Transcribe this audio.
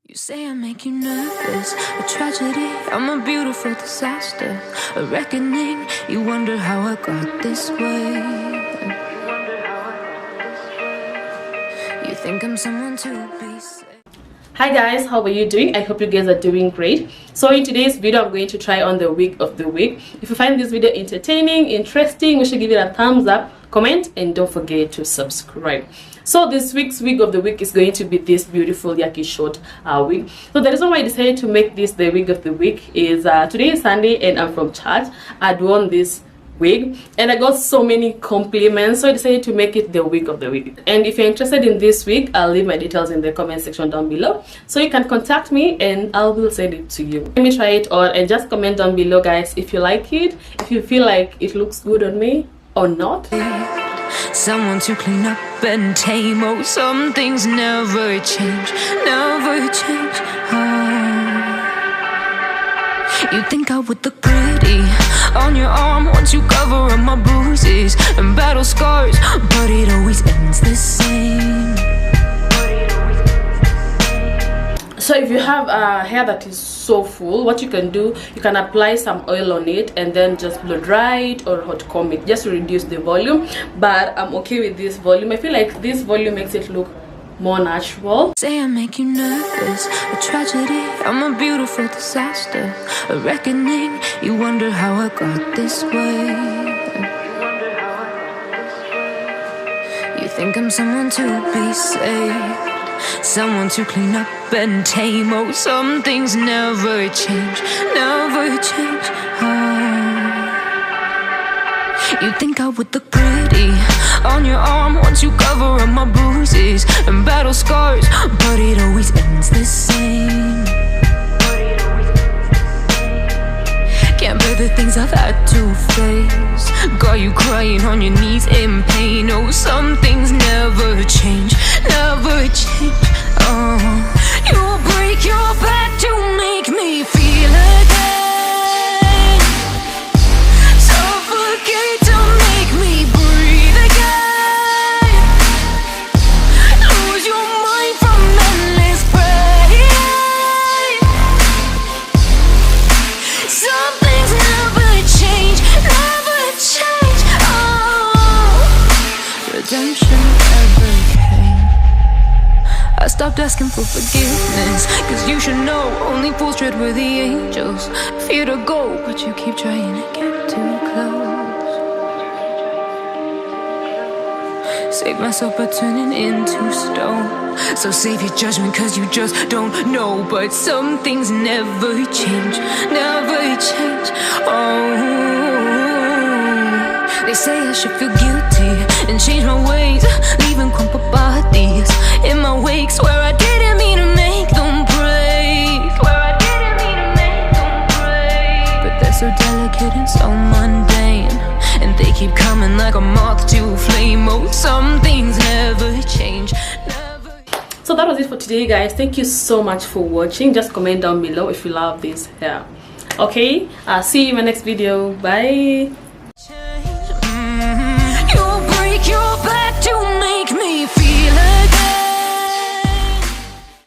You say I make you nervous, a tragedy, I'm a beautiful disaster, a reckoning, you wonder how I got this way. You think I'm someone to be saved. Hi guys, how are you doing? I hope you guys are doing great. So in today's video, I'm going to try on the wig of the week. If you find this video entertaining, interesting, we should give it a thumbs up, comment, and don't forget to subscribe. So this week's wig of the week is going to be this beautiful Yaki short wig. So the reason why I decided to make this the wig of the week is today is Sunday and I'm from church. I'd worn this wig and I got so many compliments, so I decided to make it the wig of the week. And if you're interested in this wig, I'll leave my details in the comment section down below, so you can contact me and I will send it to you. Let me try it on and just comment down below, guys, if you like it, if you feel like it looks good on me or not. Someone to clean up and tame. Oh, some things never change, never change. You think I would look pretty on your arm once you cover up my bruises and battle scars, but it always ends the same. So if you have hair that is so full, what you can do, you can apply some oil on it and then just blow dry it or hot comb it just to reduce the volume. But I'm okay with this volume. I feel like this volume makes it look more natural. Say I make you nervous, a tragedy, I'm a beautiful disaster, a reckoning, you wonder how I got this way. You think I'm someone to be saved, someone to clean up and tame. Oh, some things never change, never change. You think I would look pretty on your arm once you cover up my bruises and battle scars, but it always ends the same. Can't bear the things I've had to face, got you crying on your knees in pain. Oh, some things never change, never change. You'll break your back to make me feel again, suffocate to make me breathe again, lose your mind from endless pain. Some things never change, never change. Redemption never came. I stopped asking for forgiveness, cause you should know only fools tread where the angels fear to go, but you keep trying to get too close. Save myself by turning into stone, so save your judgment cause you just don't know. But some things never change, never change. They say I should feel guilty and change my ways, leaving crumpled bodies in my wake. Swear I didn't mean to make them break, swear I didn't mean to make them break. But they're so delicate and so mundane, and they keep coming like a moth to a flame. Oh, some things never change, never. So that was it for today, guys. Thank you so much for watching. Just comment down below if you love this hair. Okay, I'll see you in my next video. Bye.